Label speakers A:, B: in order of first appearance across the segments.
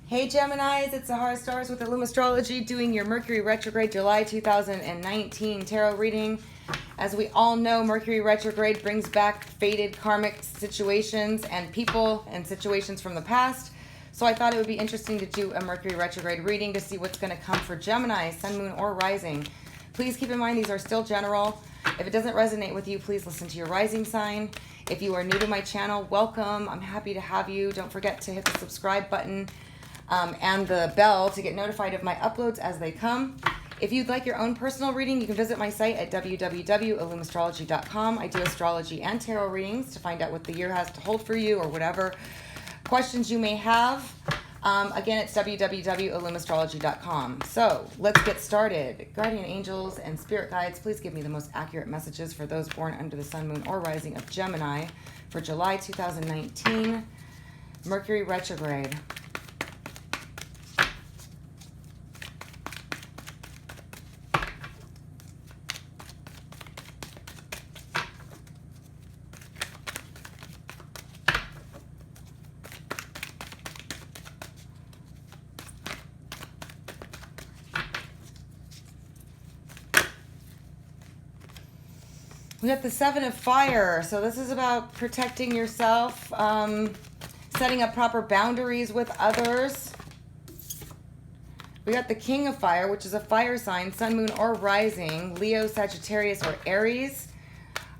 A: Hey Geminis, it's Sahara Stars with Illumastrology doing your Mercury Retrograde July 2019 tarot reading. As we all know, Mercury Retrograde brings back fated karmic situations and people and situations from the past. So I thought it would be interesting to do a Mercury Retrograde reading to see what's going to come for Gemini, Sun, Moon, or Rising. Please keep in mind these are still general. If it doesn't resonate with you, please listen to your rising sign. If you are new to my channel, welcome. I'm happy to have you. Don't forget to hit the subscribe button and the bell to get notified of my uploads as they come. If you'd like your own personal reading, you can visit my site at www.illumastrology.com. I do astrology and tarot readings to find out what the year has to hold for you or whatever questions you may have. Again, it's www.illumastrology.com. So let's get started. Guardian angels and spirit guides, please give me the most accurate messages for those born under the sun, moon, or rising of Gemini for July 2019, Mercury retrograde. We got the Seven of Fire. So this is about protecting yourself, setting up proper boundaries with others. We got the King of Fire, which is a fire sign, sun, moon, or rising, Leo, Sagittarius, or Aries.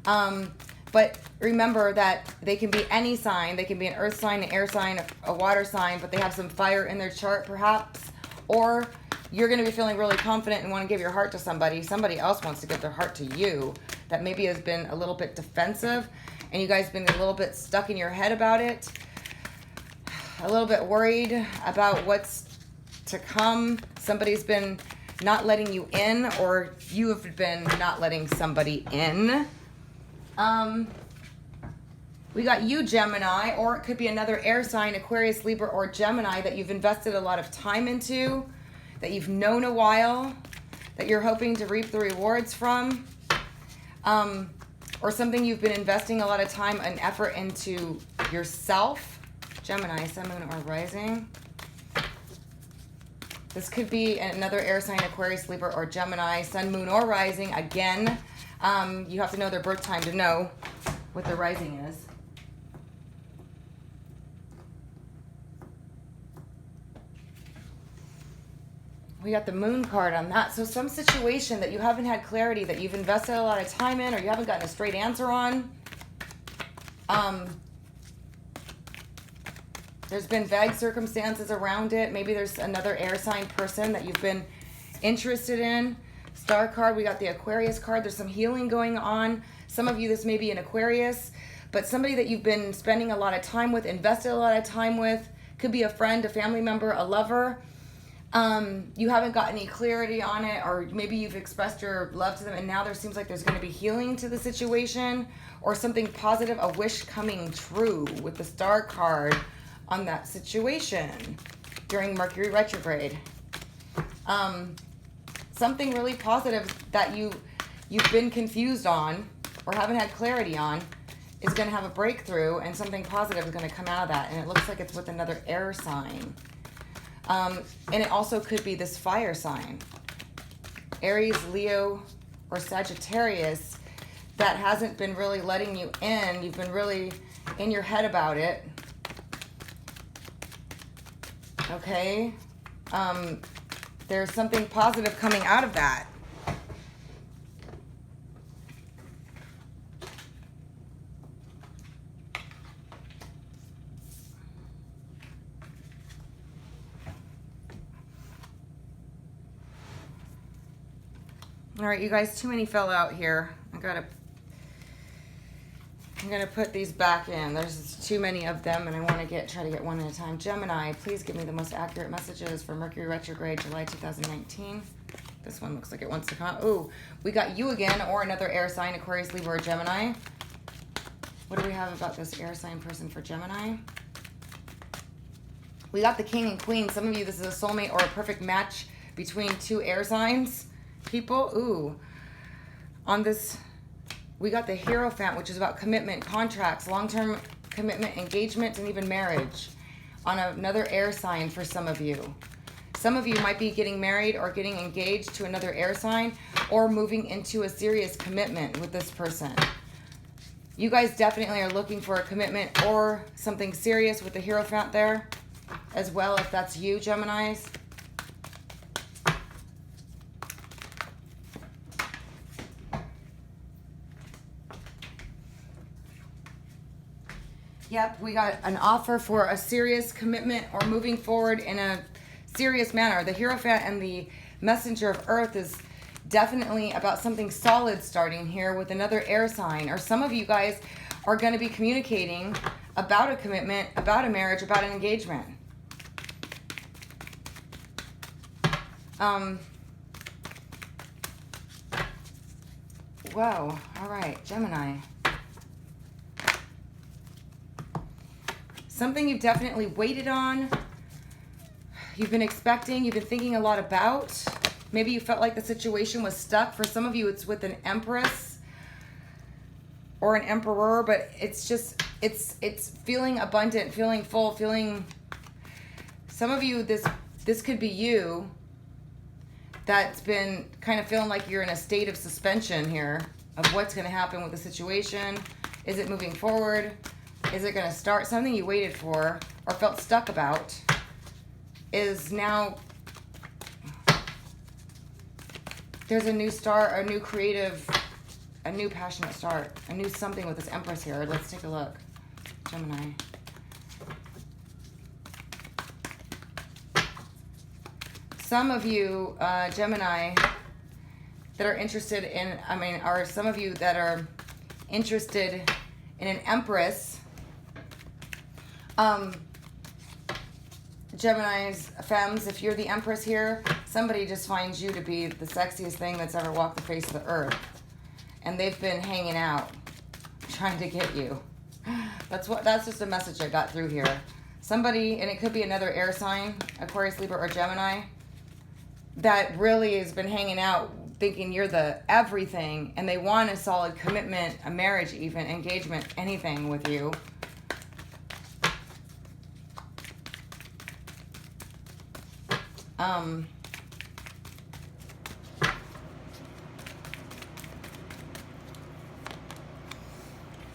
A: But remember that they can be any sign. They can be an earth sign, an air sign, a water sign, but they have some fire in their chart perhaps. Or you're going to be feeling really confident and want to give your heart to somebody. Somebody else wants to give their heart to you that maybe has been a little bit defensive and you guys been a little bit stuck in your head about it. A little bit worried about what's to come. Somebody's been not letting you in, or you have been not letting somebody in. We got you, Gemini, or it could be another air sign, Aquarius, Libra, or Gemini that you've invested a lot of time into, that you've known a while, that you're hoping to reap the rewards from, or something you've been investing a lot of time and effort into yourself. Gemini, sun, moon, or rising. This could be another air sign, Aquarius, Libra, or Gemini, sun, moon, or rising. Again, you have to know their birth time to know what their rising is. We got the moon card on that. So some situation that you haven't had clarity, that you've invested a lot of time in, or you haven't gotten a straight answer on. There's been vague circumstances around it. Maybe there's another air sign person that you've been interested in. Star card, we got the Aquarius card. There's some healing going on. Some of you, this may be an Aquarius, but somebody that you've been spending a lot of time with, invested a lot of time with, could be a friend, a family member, a lover. You haven't got any clarity on it, or maybe you've expressed your love to them and now there seems like there's going to be healing to the situation, or something positive, a wish coming true with the Star card on that situation during Mercury retrograde. Something really positive that you've been confused on or haven't had clarity on is going to have a breakthrough, and something positive is going to come out of that, and it looks like it's with another air sign. And it also could be this fire sign, Aries, Leo, or Sagittarius, that hasn't been really letting you in. You've been really in your head about it. Okay. There's something positive coming out of that. All right, you guys, too many fell out here. I'm gonna put these back in. There's too many of them, and I want to try to get one at a time. Gemini, please give me the most accurate messages for Mercury retrograde, July 2019. This one looks like it wants to come out. Ooh, we got you again, or another air sign, Aquarius, Libra, or Gemini. What do we have about this air sign person for Gemini? We got the King and Queen. Some of you, this is a soulmate or a perfect match between two air signs. People, ooh, on this, we got the Hierophant, which is about commitment, contracts, long-term commitment, engagement, and even marriage. on another air sign for some of you. Some of you might be getting married or getting engaged to another air sign, or moving into a serious commitment with this person. You guys definitely are looking for a commitment or something serious with the Hierophant there as well, if that's you, Geminis. Yep, we got an offer for a serious commitment or moving forward in a serious manner. The Hierophant and the Messenger of Earth is definitely about something solid starting here with another air sign. Or some of you guys are going to be communicating about a commitment, about a marriage, about an engagement. Whoa, all right, Gemini. Something you've definitely waited on, you've been expecting, you've been thinking a lot about. Maybe you felt like the situation was stuck. For some of you, it's with an Empress or an Emperor, but it's just, it's feeling abundant, feeling full, feeling, some of you, this could be you that's been kind of feeling like you're in a state of suspension here of what's going to happen with the situation. Is it moving forward? Is it going to start? Something you waited for or felt stuck about is now, there's a new start, a new creative, a new passionate start, a new something with this Empress here. Let's take a look. Gemini. Some of you, Gemini, that are interested in, are some of you that are interested in an Empress, Geminis, femmes, if you're the Empress here, somebody just finds you to be the sexiest thing that's ever walked the face of the earth. And they've been hanging out, trying to get you. That's just a message I got through here. Somebody, and it could be another air sign, Aquarius, Libra, or Gemini, that really has been hanging out thinking you're the everything, and they want a solid commitment, a marriage even, engagement, anything with you.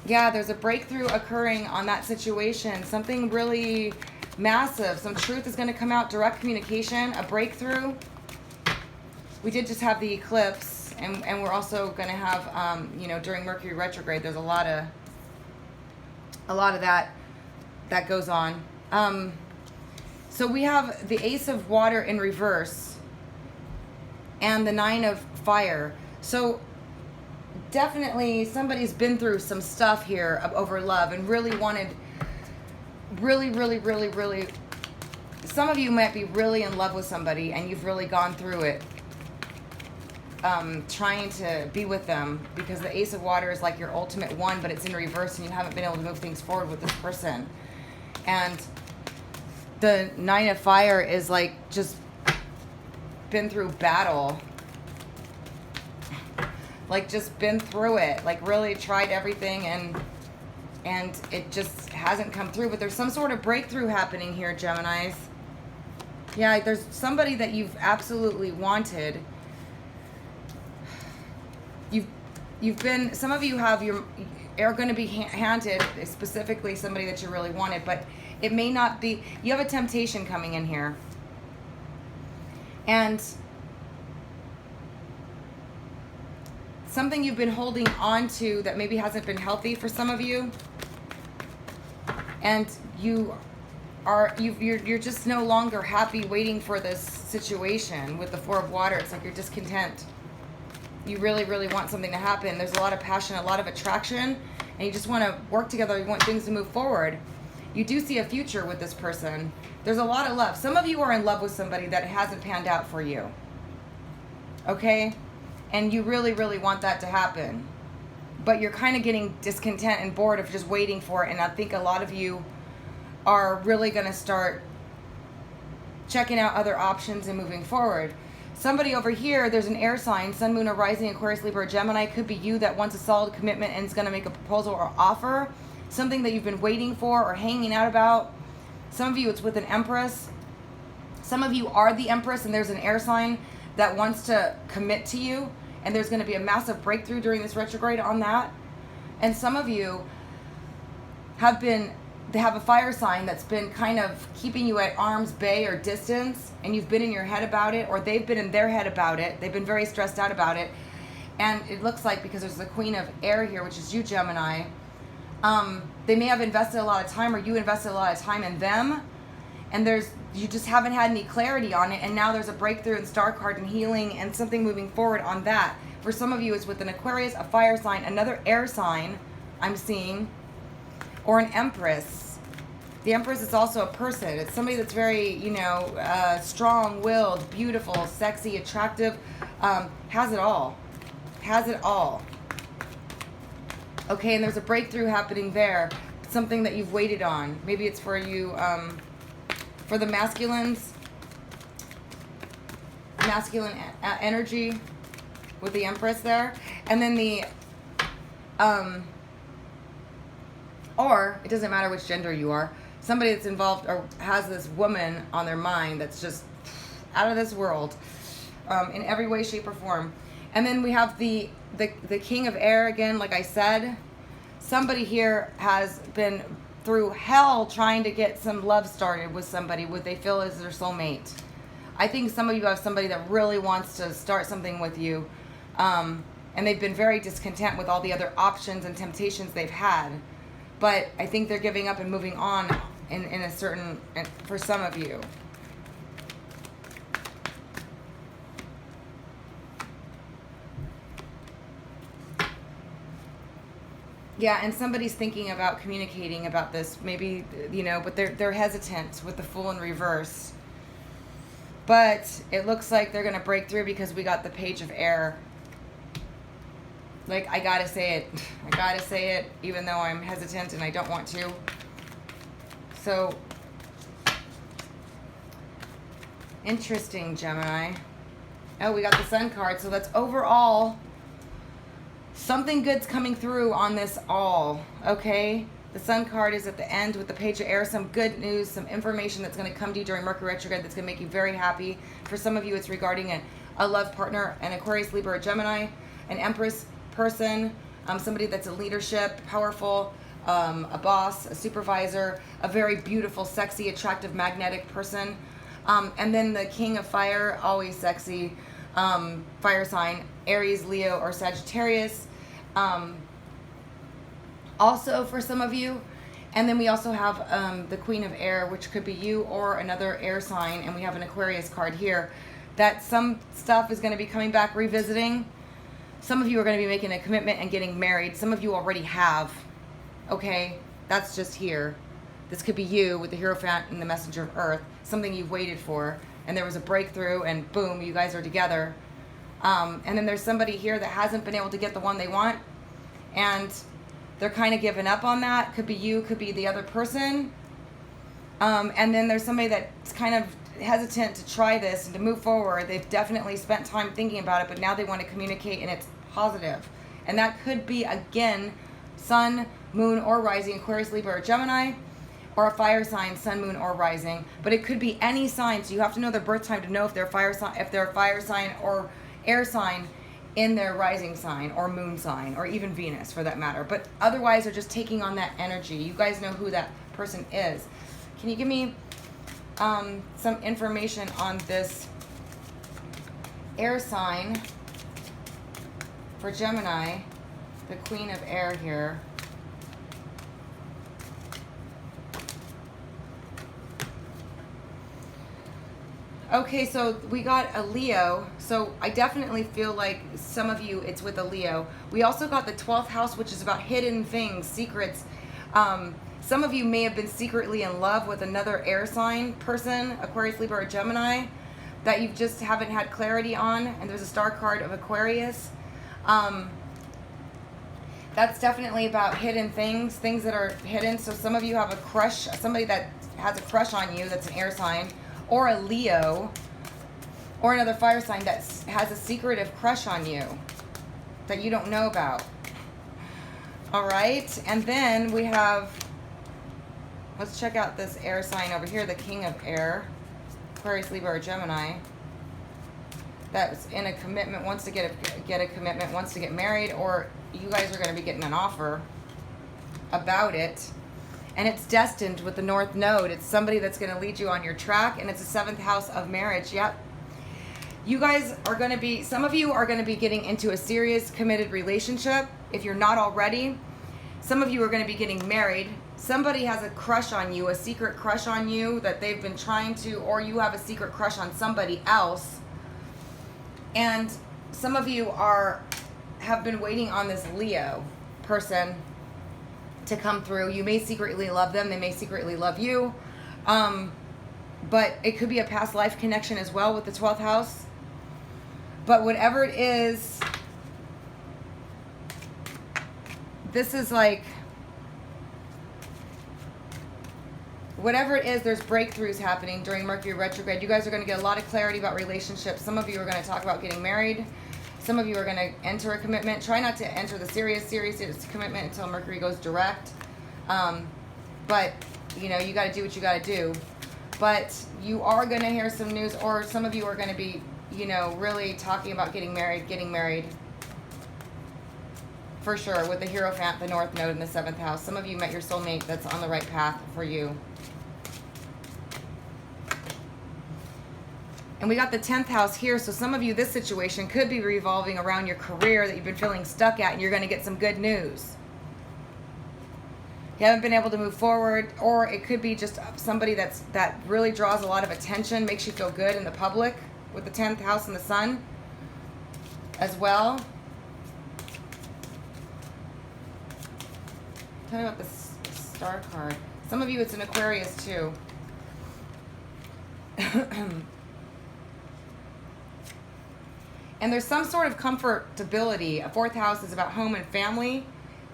A: Yeah, there's a breakthrough occurring on that situation. Something really massive. Some truth is going to come out. Direct communication, a breakthrough. We did just have the eclipse, and we're also going to have, during Mercury retrograde, there's a lot of that goes on. So we have the Ace of Water in reverse and the Nine of Fire. So definitely somebody's been through some stuff here over love and really wanted, really, some of you might be really in love with somebody and you've really gone through it, trying to be with them, because the Ace of Water is like your ultimate one, but it's in reverse and you haven't been able to move things forward with this person. And the Nine of Fire is like just been through battle, like just been through it, like really tried everything and it just hasn't come through. But there's some sort of breakthrough happening here, Geminis. Yeah, there's somebody that you've absolutely wanted. You've been, some of you are going to be handed specifically somebody that you really wanted, but it may not be. You have a temptation coming in here. And something you've been holding on to that maybe hasn't been healthy for some of you. And you're just no longer happy waiting for this situation with the Four of Water. It's like you're discontent. You really want something to happen. There's a lot of passion, a lot of attraction, and you just want to work together. You want things to move forward. You do see a future with this person. There's a lot of love. Some of you are in love with somebody that hasn't panned out for you. Okay? And you really want that to happen. But you're kind of getting discontent and bored of just waiting for it. And I think a lot of you are really going to start checking out other options and moving forward. Somebody over here, there's an air sign, Sun, Moon, or Rising, Aquarius, Libra, or Gemini. Could be you that wants a solid commitment and is going to make a proposal or offer. Something that you've been waiting for or hanging out about. Some of you, it's with an Empress. Some of you are the Empress, and there's an air sign that wants to commit to you, and there's going to be a massive breakthrough during this retrograde on that. And some of you they have a fire sign that's been kind of keeping you at arm's bay or distance, and you've been in your head about it, or they've been in their head about it. They've been very stressed out about it. And it looks like, because there's the Queen of Air here, which is you, Gemini, they may have invested a lot of time, or you invested a lot of time in them, and you just haven't had any clarity on it, and now there's a breakthrough and star card and healing and something moving forward on that. For some of you, it's with an Aquarius, a fire sign, another air sign I'm seeing, or an Empress. The Empress is also a person. It's somebody that's very, strong-willed, beautiful, sexy, attractive, has it all. Has it all. Okay, and there's a breakthrough happening there. Something that you've waited on. Maybe it's for you, for the masculines. Masculine energy with the Empress there. And then the, or, it doesn't matter which gender you are. Somebody that's involved or has this woman on their mind that's just out of this world, in every way, shape, or form. And then we have the King of Air again, like I said. Somebody here has been through hell trying to get some love started with somebody what they feel is their soulmate. I think some of you have somebody that really wants to start something with you, and they've been very discontent with all the other options and temptations they've had. But I think they're giving up and moving on in a certain, for some of you. Yeah, and somebody's thinking about communicating about this, maybe, but they're hesitant with the Fool in reverse. But it looks like they're going to break through because we got the Page of Air. Like, I gotta say it. I gotta say it, even though I'm hesitant and I don't want to. So, interesting, Gemini. Oh, we got the Sun card, so that's overall something good's coming through on this all, okay? The Sun card is at the end with the Page of Air. Some good news, some information that's going to come to you during Mercury retrograde that's going to make you very happy. For some of you, it's regarding a love partner, an Aquarius, Libra, or Gemini, an Empress person, somebody that's a leadership, powerful, a boss, a supervisor, a very beautiful, sexy, attractive, magnetic person. And then the King of Fire, always sexy, fire sign, Aries, Leo, or Sagittarius. Also for some of you. And then we also have the Queen of Air, which could be you or another air sign. And we have an Aquarius card here. That some stuff is going to be coming back, revisiting. Some of you are going to be making a commitment and getting married. Some of you already have. Okay? That's just here. This could be you with the Hierophant and the Messenger of Earth. Something you've waited for. And there was a breakthrough and boom, you guys are together. And then there's somebody here that hasn't been able to get the one they want. And they're kind of giving up on that. Could be you, could be the other person. And then there's somebody that's kind of hesitant to try this and to move forward. They've definitely spent time thinking about it, but now they want to communicate and it's positive. And that could be, again, Sun, Moon, or Rising, Aquarius, Libra, or Gemini, or a fire sign, Sun, Moon, or Rising. But it could be any sign, so you have to know their birth time to know if they're a fire sign or air sign in their rising sign or moon sign, or even Venus for that matter. But otherwise, they're just taking on that energy. You guys know who that person is. Can you give me some information on this air sign for Gemini, the Queen of Air here? Okay, so we got a Leo. So I definitely feel like some of you, it's with a Leo. We also got the 12th house, which is about hidden things, secrets. Some of you may have been secretly in love with another air sign person, Aquarius, Libra, or Gemini, that you just haven't had clarity on. And there's a star card of Aquarius. That's definitely about hidden things, things that are hidden. So some of you have a crush, somebody that has a crush on you that's an air sign, or a Leo, or another fire sign that has a secretive crush on you that you don't know about. All right, and then we have Let's check out this air sign over here, the King of Air, Aquarius, Libra, or Gemini. That's in a commitment, wants to get a commitment, wants to get married, or you guys are going to be getting an offer about it. And it's destined with the North Node. It's somebody that's going to lead you on your track, and it's a 7th house of marriage. Yep. You guys are going to be, some of you are going to be getting into a serious committed relationship if you're not already. Some of you are going to be getting married. Somebody has a crush on you, a secret crush on you that they've been trying to, or you have a secret crush on somebody else. And some of you have been waiting on this Leo person to come through. You may secretly love them. They may secretly love you. But it could be a past life connection as well with the 12th house. But whatever it is, this is like, whatever it is, there's breakthroughs happening during Mercury retrograde. You guys are going to get a lot of clarity about relationships. Some of you are going to talk about getting married. Some of you are going to enter a commitment. Try not to enter the serious commitment until Mercury goes direct. But, you know, you got to do what you got to do. But you are going to hear some news, or some of you are going to be, you know, really talking about getting married. For sure, with the Hierophant, the North Node, and the 7th house. Some of you met your soulmate that's on the right path for you. And we got the 10th house here, so some of you, this situation could be revolving around your career that you've been feeling stuck at, and you're going to get some good news. You haven't been able to move forward, or it could be just somebody that really draws a lot of attention, makes you feel good in the public, with the 10th house and the sun as well. Tell me about this star card. Some of you, it's an Aquarius too. And there's some sort of comfortability. A 4th house is about home and family.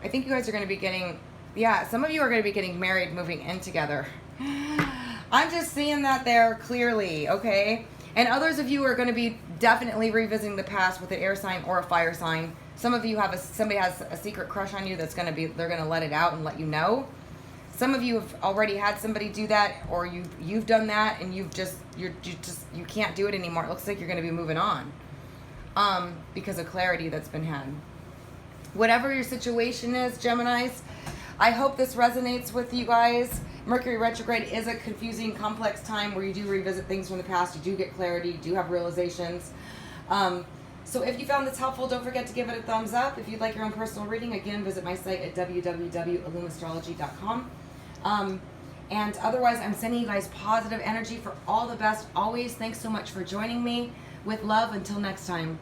A: I think you guys are going to be getting, yeah, some of you are going to be getting married, moving in together. I'm just seeing that there clearly, okay? And others of you are going to be definitely revisiting the past with an air sign or a fire sign. Some of you have somebody has a secret crush on you that's going to be, they're going to let it out and let you know. Some of you have already had somebody do that, or you've done that, and you can't do it anymore. It looks like you're going to be moving on. Because of clarity that's been had. Whatever your situation is, Geminis, I hope this resonates with you guys. Mercury retrograde is a confusing, complex time where you do revisit things from the past. You do get clarity. You do have realizations. So if you found this helpful, don't forget to give it a thumbs up. If you'd like your own personal reading, again, visit my site at www.illumastrology.com. And otherwise, I'm sending you guys positive energy for all the best always. Thanks so much for joining me. With love, until next time.